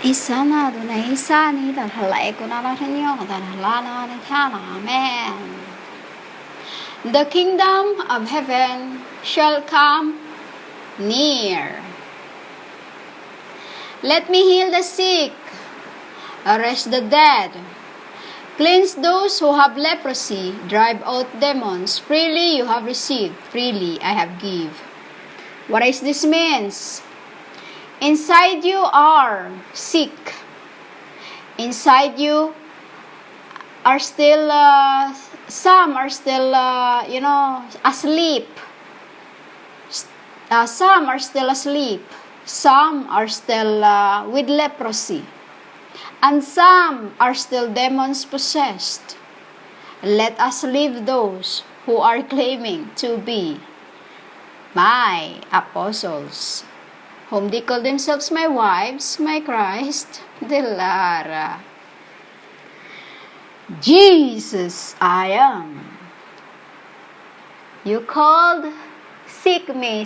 Isa na Adonai, isa ni dalhalay ko na natin yung dalhala na Amen. The kingdom of heaven shall come near. Let me heal the sick, arrest the dead, cleanse those who have leprosy, drive out demons. Freely you have received, freely I have give. What is this means? Inside you are sick. Inside you are still, some are still, asleep. Some are still asleep. Some are still with leprosy. And some are still demons possessed. Let us leave those who are claiming to be my apostles, whom they call themselves my wives, my Christ, de Lara. Jesus, I am. You called, seek me,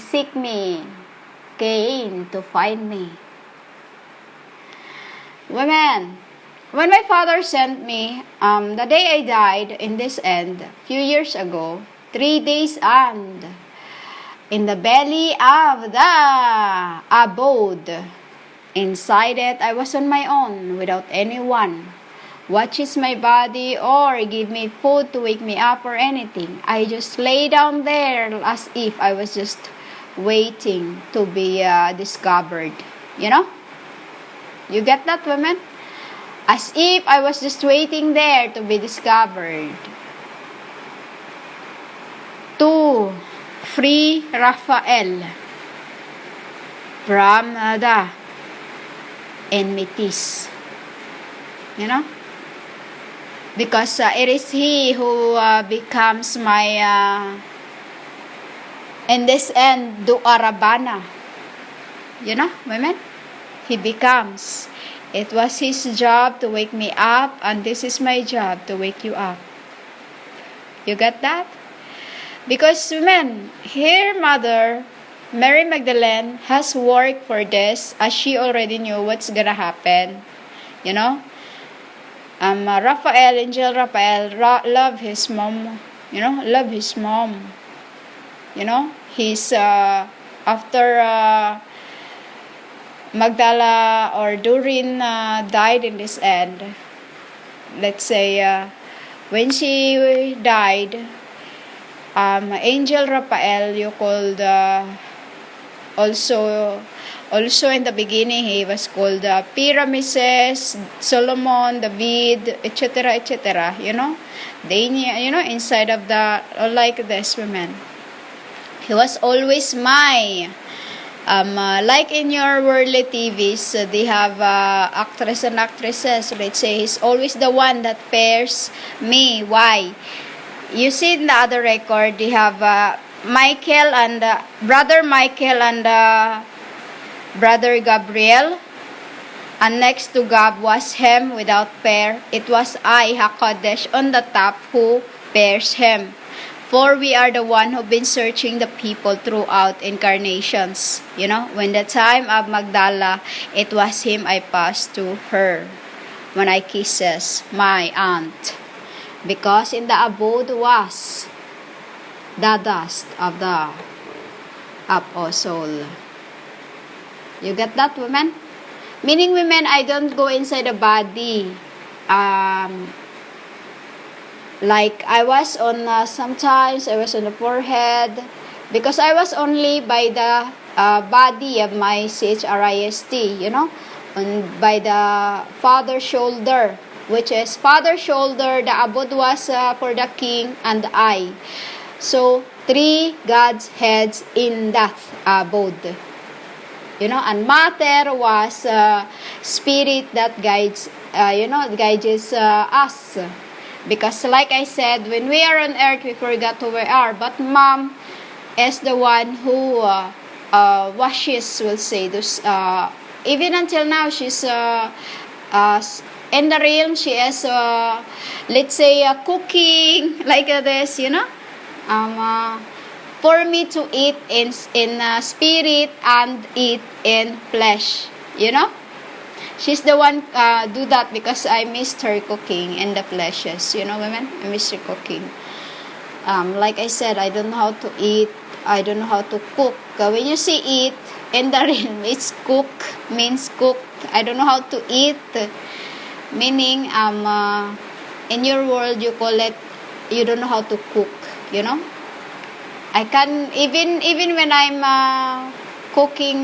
came to find me. Women, when my father sent me, the day I died in this end, few years ago, 3 days and in the belly of the abode. Inside it, I was on my own, without anyone. Watches my body or give me food to wake me up or anything. I just lay down there as if I was just waiting to be discovered. You know? You get that, women? As if I was just waiting there to be discovered. To free Raphael from the enmities. You know? Because it is he who becomes my, in this end, Duarabana. You know, women? He becomes. It was his job to wake me up, and this is my job to wake you up. You get that? Because women, her mother, Mary Magdalene, has worked for this, as she already knew what's gonna happen. You know? Raphael, Angel Raphael, love his mom. You know? Love his mom. You know? He's, after Magdala or Doreen died in this end, let's say, when she died, Angel Raphael, you called, also in the beginning, he was called Pyrameses, Solomon, David, etc., you know, they, you know, inside of the, like this women, he was always my, like in your worldly TVs, they have actress and actresses, let's say, he's always the one that pairs me. Why? You see in the other record, they have Michael and Brother Michael and Brother Gabriel. And next to Gab was him without pair. It was I, HaKodesh, on the top who pairs him. For we are the one who've been searching the people throughout incarnations. You know, when the time of Magdala, it was him I passed to her when I kisses my aunt. Because in the abode was the dust of the apostle. You get that, women? Meaning, women, I don't go inside the body. Like I was on, sometimes I was on the forehead, because I was only by the body of my CHRIST, you know, by the father's shoulder, which is father's shoulder, the abode was for the king and I. So, 3 God's heads in that abode. You know, and matter was spirit that guides, guides us. Because like I said, when we are on earth, we forgot who we are. But mom is the one who washes, we'll say. Those, even until now, she's in the realm, she is, let's say, cooking, like this, you know. For me to eat in spirit and eat in flesh, you know. She's the one do that because I missed her cooking and the fleshes. You know, women, I miss her cooking. Like I said, I don't know how to eat. I don't know how to cook. When you see eat, in the real, it's cook, means cooked. I don't know how to eat, meaning in your world you call it, you don't know how to cook, you know. I can, even when I'm cooking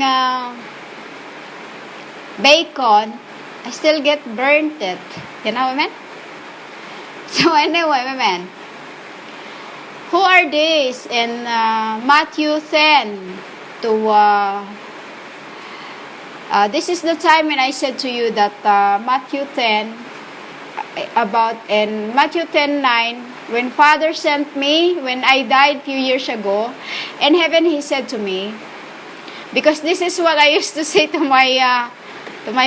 bacon, I still get burnt it, you know, women. So anyway, women, who are these in Matthew 10 to this is the time when I said to you that Matthew 10 about in Matthew 10:9, when Father sent me when I died few years ago in heaven, he said to me, because this is what I used to say to my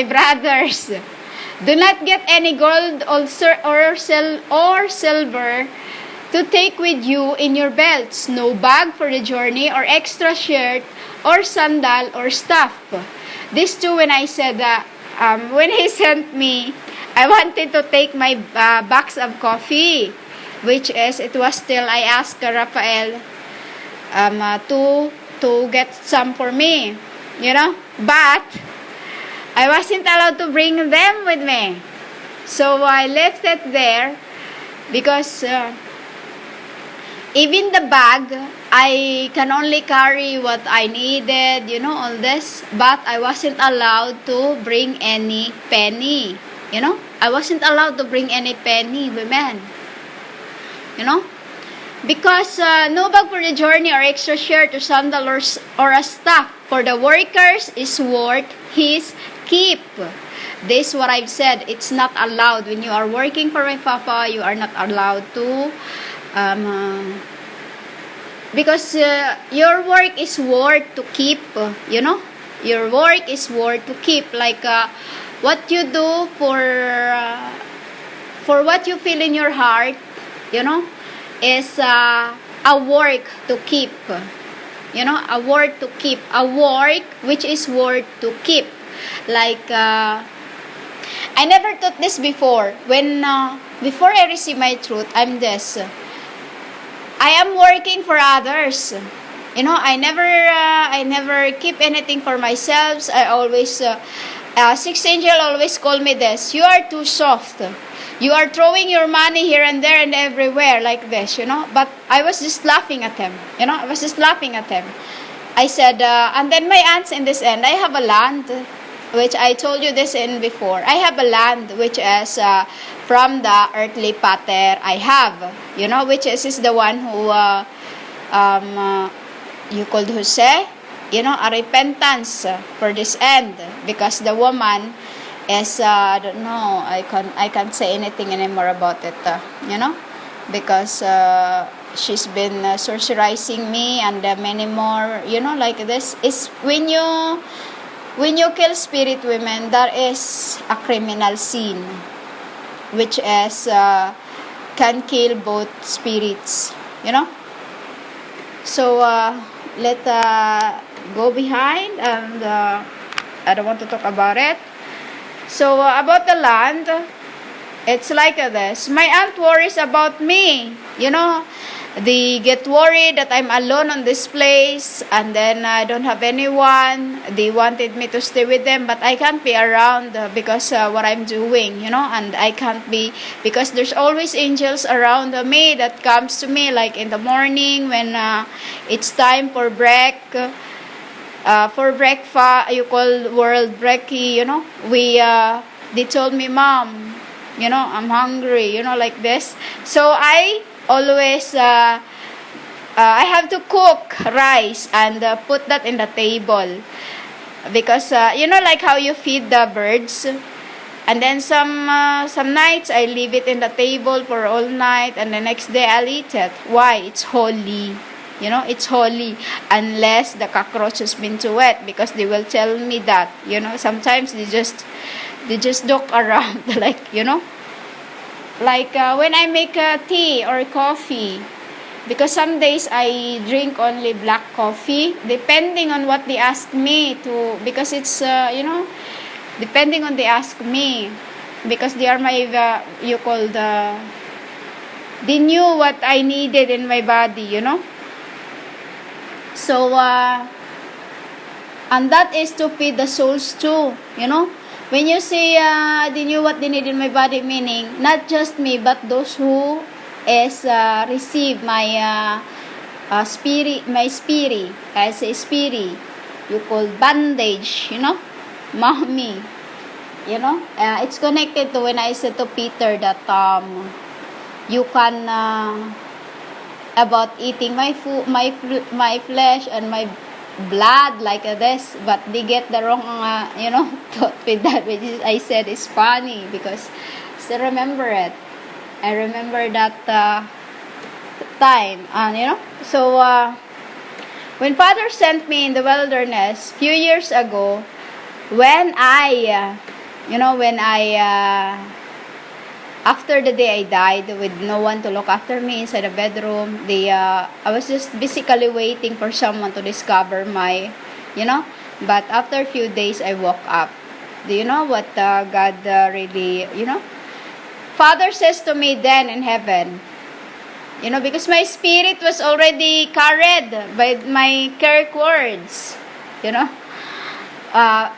brothers, do not get any gold or silver to take with you in your belts, no bag for the journey, or extra shirt, or sandal, or staff. These two, when I said when he sent me, I wanted to take my box of coffee, which is, it was still, I asked Rafael to get some for me, you know, but I wasn't allowed to bring them with me. So I left it there because even the bag, I can only carry what I needed, you know, all this. But I wasn't allowed to bring any penny, you know. I wasn't allowed to bring any penny, women, you know. Because no bag for the journey or extra shirt or sandal or a staff for the workers is worth his keep. This is what I've said. It's not allowed. When you are working for my papa, you are not allowed to because your work is worth to keep, you know. Your work is worth to keep. Like what you do for what you feel in your heart, you know, is a work to keep, you know, a work to keep, a work which is worth to keep. Like I never thought this before. When before I receive my truth, I'm this. I am working for others. You know, I never keep anything for myself. I always, Sixth Angel always call me this. You are too soft. You are throwing your money here and there and everywhere like this, you know. But I was just laughing at him. You know, I was just laughing at him. I said, and then my aunts in this end, I have a land, which I told you this in before. I have a land which is from the earthly pater I have, you know, which is the one who you called Jose, you know, a repentance for this end, because the woman is I don't know, I can't say anything anymore about it, you know, because she's been sorcerizing me and many more, you know, like this. Is when you kill spirit, women, that is a criminal sin, which is can kill both spirits, you know. So let go behind, and I don't want to talk about it. So about the land, it's like this. My aunt worries about me, you know. They get worried that I'm alone on this place, and then I don't have anyone. They wanted me to stay with them, but I can't be around because what I'm doing, you know, and I can't be, because there's always angels around me that comes to me, like in the morning when it's time for breakfast, you call world brekkie, you know. They told me, Mom, you know, I'm hungry, you know, like this. So I always I have to cook rice and put that in the table, because you know, like how you feed the birds, and then some nights I leave it in the table for all night, and the next day I'll eat it. Why? It's holy, you know, it's holy, unless the cockroach has been to it, because they will tell me that, you know, sometimes they just look around like, you know, like when I make tea or coffee, because some days I drink only black coffee, depending on what they ask me to, because it's you know, depending on they ask me, because they are my they knew what I needed in my body, you know. So and that is to feed the souls too, you know. When you say they knew what they need in my body, meaning not just me but those who is receive my spirit, as a spirit, you call bandage, you know, mommy, you know. It's connected to when I said to Peter that you can about eating my food, my flesh and my blood like this, but they get the wrong you know, thought with that, which is, I said is funny because still remember it. I remember that time, and you know. So when Father sent me in the wilderness few years ago, when I after the day I died with no one to look after me inside the bedroom, I was just basically waiting for someone to discover my, you know. But after a few days, I woke up. Do you know what God really, you know? Father says to me then in heaven, you know, because my spirit was already carried by my Kirk words, you know.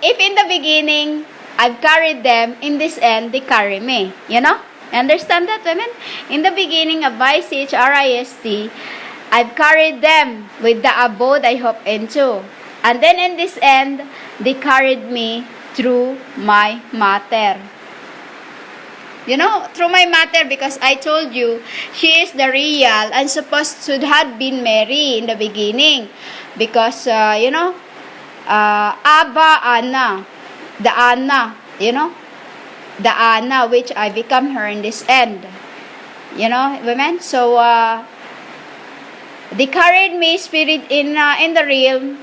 If in the beginning, I've carried them, in this end, they carry me, you know. Understand that, women? In the beginning of ICHRIST, I've carried them with the abode I hope into. And then in this end, they carried me through my matter. You know, through my matter, because I told you, she is the real and should have been Mary in the beginning. Because, you know, Abba Anna, the Anna, you know, the Anna which I become her in this end, you know, women. So they carried me spirit in the realm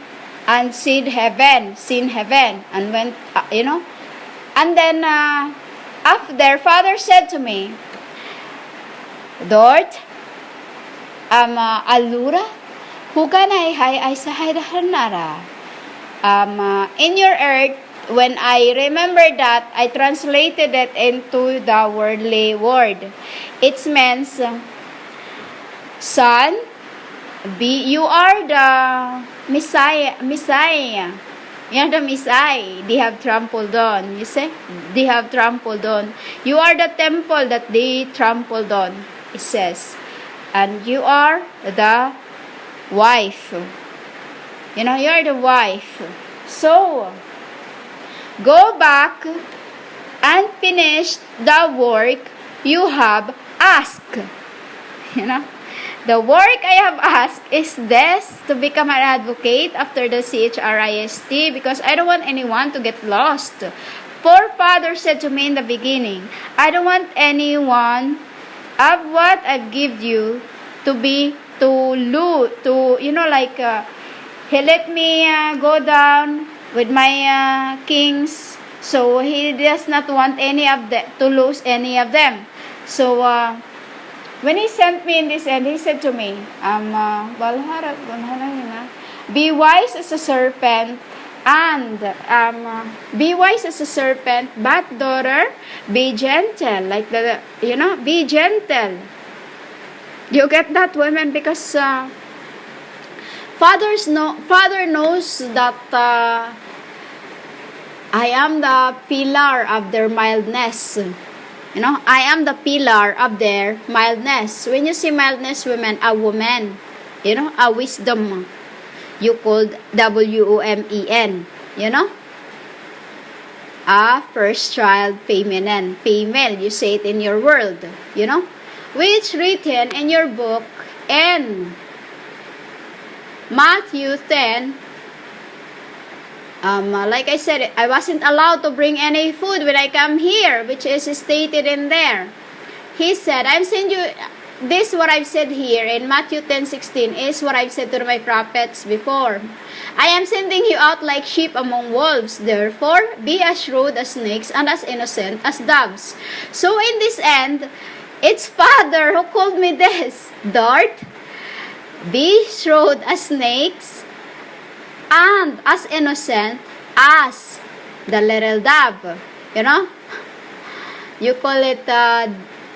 and seen heaven, and went, you know. And then after, Father said to me, Dort, Alura, huganay hay ay sa haydahanara. In your earth, when I remember that, I translated it into the worldly word. It means, son, you are the Messiah. You're the Messiah. They have trampled on. You see? They have trampled on. You are the temple that they trampled on, it says. And you are the wife. You know, you're the wife. So, go back and finish the work you have asked. You know, the work I have asked is this, to become an advocate after the CHRIST, because I don't want anyone to get lost. For Father said to me in the beginning, I don't want anyone of what I've given you to be you know, like he let me go down with my kings, so he does not want any of them to lose any of them. So when he sent me in this end, he said to me, be wise as a serpent, and be wise as a serpent, but daughter, be gentle, like the, you know, be gentle. You get that, women? Because Father knows that I am the pillar of their mildness. You know, I am the pillar of their mildness. When you see mildness, women, a woman, you know, a wisdom, you called WOMEN, you know, a first child feminine, female, you say it in your world, you know, which written in your book in Matthew 10. Like I said, I wasn't allowed to bring any food when I come here, which is stated in there. He said, I'm sending you, this what I've said here in Matthew 10:16 is what I've said to my prophets before. I am sending you out like sheep among wolves. Therefore, be as shrewd as snakes and as innocent as doves. So in this end, it's Father who called me this. Dart, be shrewd as snakes and as innocent as the little dove, you know. You call it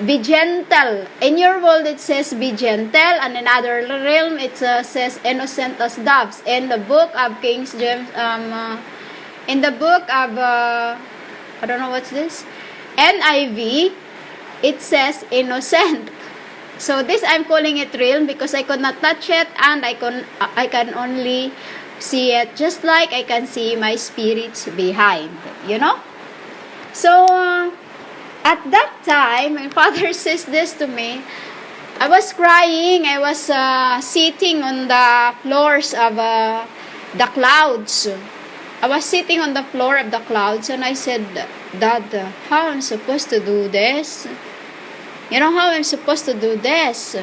be gentle. In your world it says be gentle, and in other realm it says innocent as doves. In the book of King James, in the book of I don't know what's this, NIV, it says innocent. So this I'm calling it real because I could not touch it, and I can only see it just like I can see my spirits behind, you know. So at that time, my father says this to me. I was crying. I was sitting on the floors of the clouds. I was sitting on the floor of the clouds, and I said, Dad, how am I supposed to do this? You know, how I'm supposed to do this?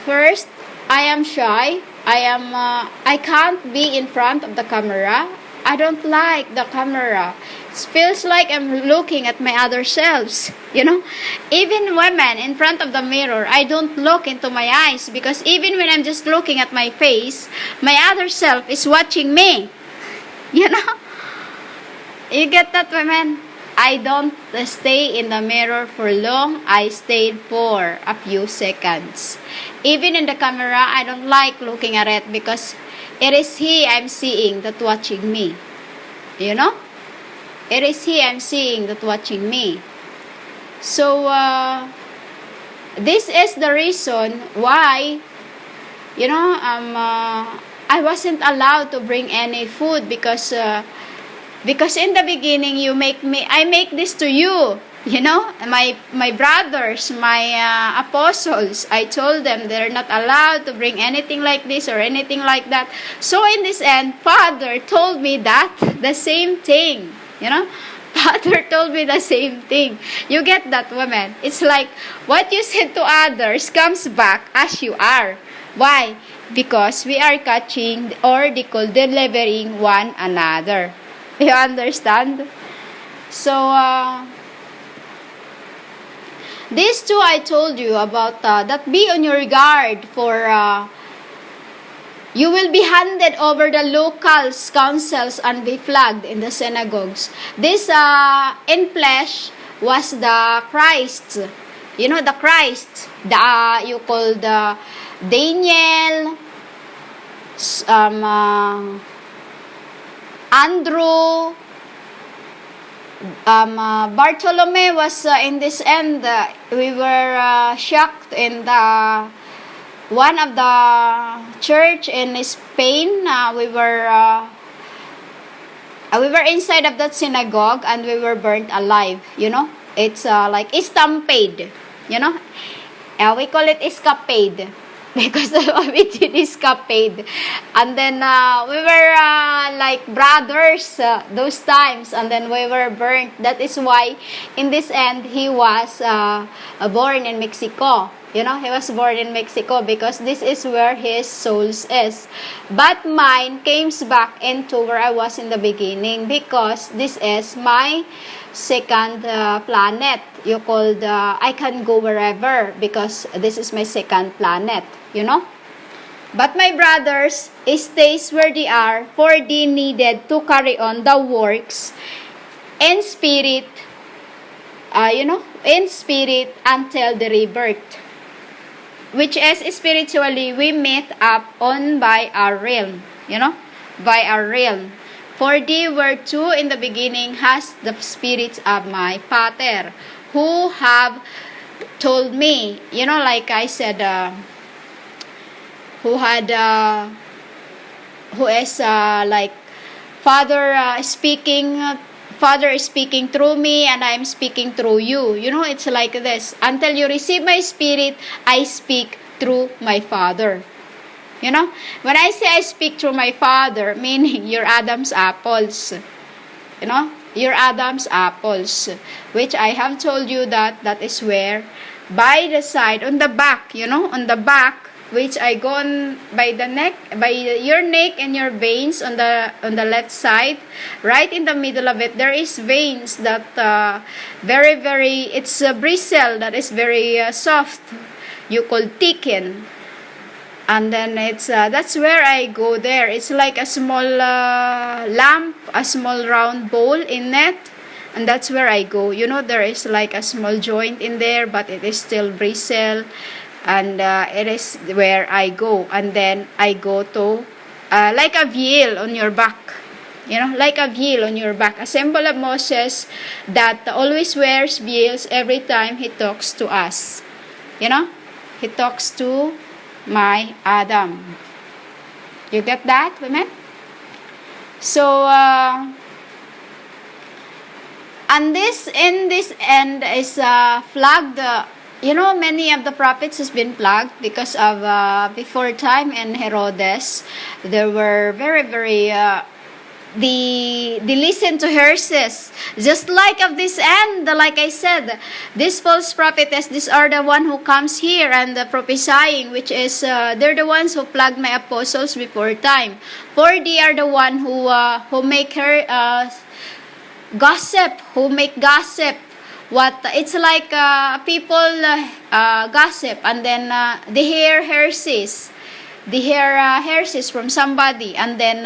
First, I am shy. I can't be in front of the camera. I don't like the camera. It feels like I'm looking at my other selves, you know. Even women in front of the mirror, I don't look into my eyes, because even when I'm just looking at my face, my other self is watching me, you know. You get that, women? I don't stay in the mirror for long. I stayed for a few seconds. Even in the camera, I don't like looking at it, because it is he I'm seeing that watching me. You know? It is he I'm seeing that watching me. So, this is the reason why, you know, I wasn't allowed to bring any food, because in the beginning, I make this to you. You know, my brothers, my apostles, I told them they're not allowed to bring anything like this or anything like that. So in this end, Father told me that, the same thing, you know. Father told me the same thing. You get that, woman? It's like, what you said to others comes back as you are. Why? Because we are catching, or they call delivering one another. You understand? So, these two I told you about, that be on your guard, for you will be handed over the local councils and be flogged in the synagogues. This in flesh was the Christ. You know, the Christ. You call the Daniel, Andrew, Bartolome was in this end. We were shocked in the one of the church in Spain. We were inside of that synagogue, and we were burnt alive. You know, it's like stampede. You know, we call it escapade. Because we did escapade. And then we were like brothers those times, and then we were burnt. That is why in this end he was born in Mexico. You know, he was born in Mexico, because this is where his soul is. But mine came back into where I was in the beginning, because this is my second planet. You called I can go wherever, because this is my second planet, you know. But my brothers stays where they are, for they needed to carry on the works in spirit, you know, in spirit until the rebirth, which is spiritually we meet up on by our realm, you know, by our realm. For they were two in the beginning, has the spirits of my Father, who have told me, you know, like I said, who is like Father is speaking through me, and I'm speaking through you. You know, it's like this. Until you receive my spirit, I speak through my Father. You know, when I say I speak through my Father, meaning your Adam's apples. You know, your Adam's apples, which I have told you that is where, by the side, on the back, you know, on the back, which I go on by the neck, by your neck and your veins on the left side, right in the middle of it, there is veins that very, it's a bristle that is very soft. You call thicken. And then it's that's where I go there. It's like a small lamp, a small round bowl in it, and that's where I go. You know, there is like a small joint in there, but it is still bristle, and it is where I go. And then I go to like a veil on your back. You know, like a veil on your back. A symbol of Moses that always wears veils every time he talks to us. You know, he talks to my Adam. You get that, women? So, and this in this end is flagged. You know, many of the prophets has been plagued because of before time and Herodes. There were very they listen to hearses, just like of this end. Like I said, this false prophetess, these are the one who comes here and prophesying, which is they're the ones who plagued my apostles before time, for they are the one who make her gossip, who make gossip. What it's like people gossip, and then they hear hearses. They hear hearses from somebody, and then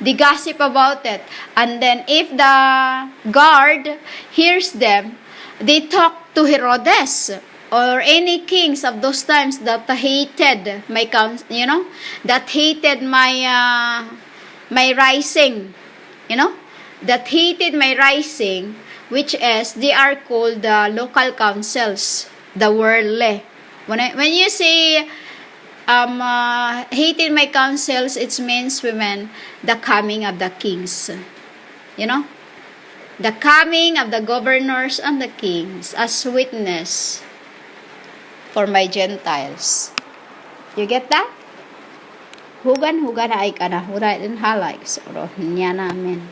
they gossip about it. And then if the guard hears them, they talk to Herodes or any kings of those times that hated my you know, that hated my my rising, you know, that hated my rising, which is they are called the local councils, the worldly. When you say hated my counsels, it means, women, the coming of the kings. You know? The coming of the governors and the kings as witness for my Gentiles. You get that? Hugan ay kana, huray din halay. So, niya namin.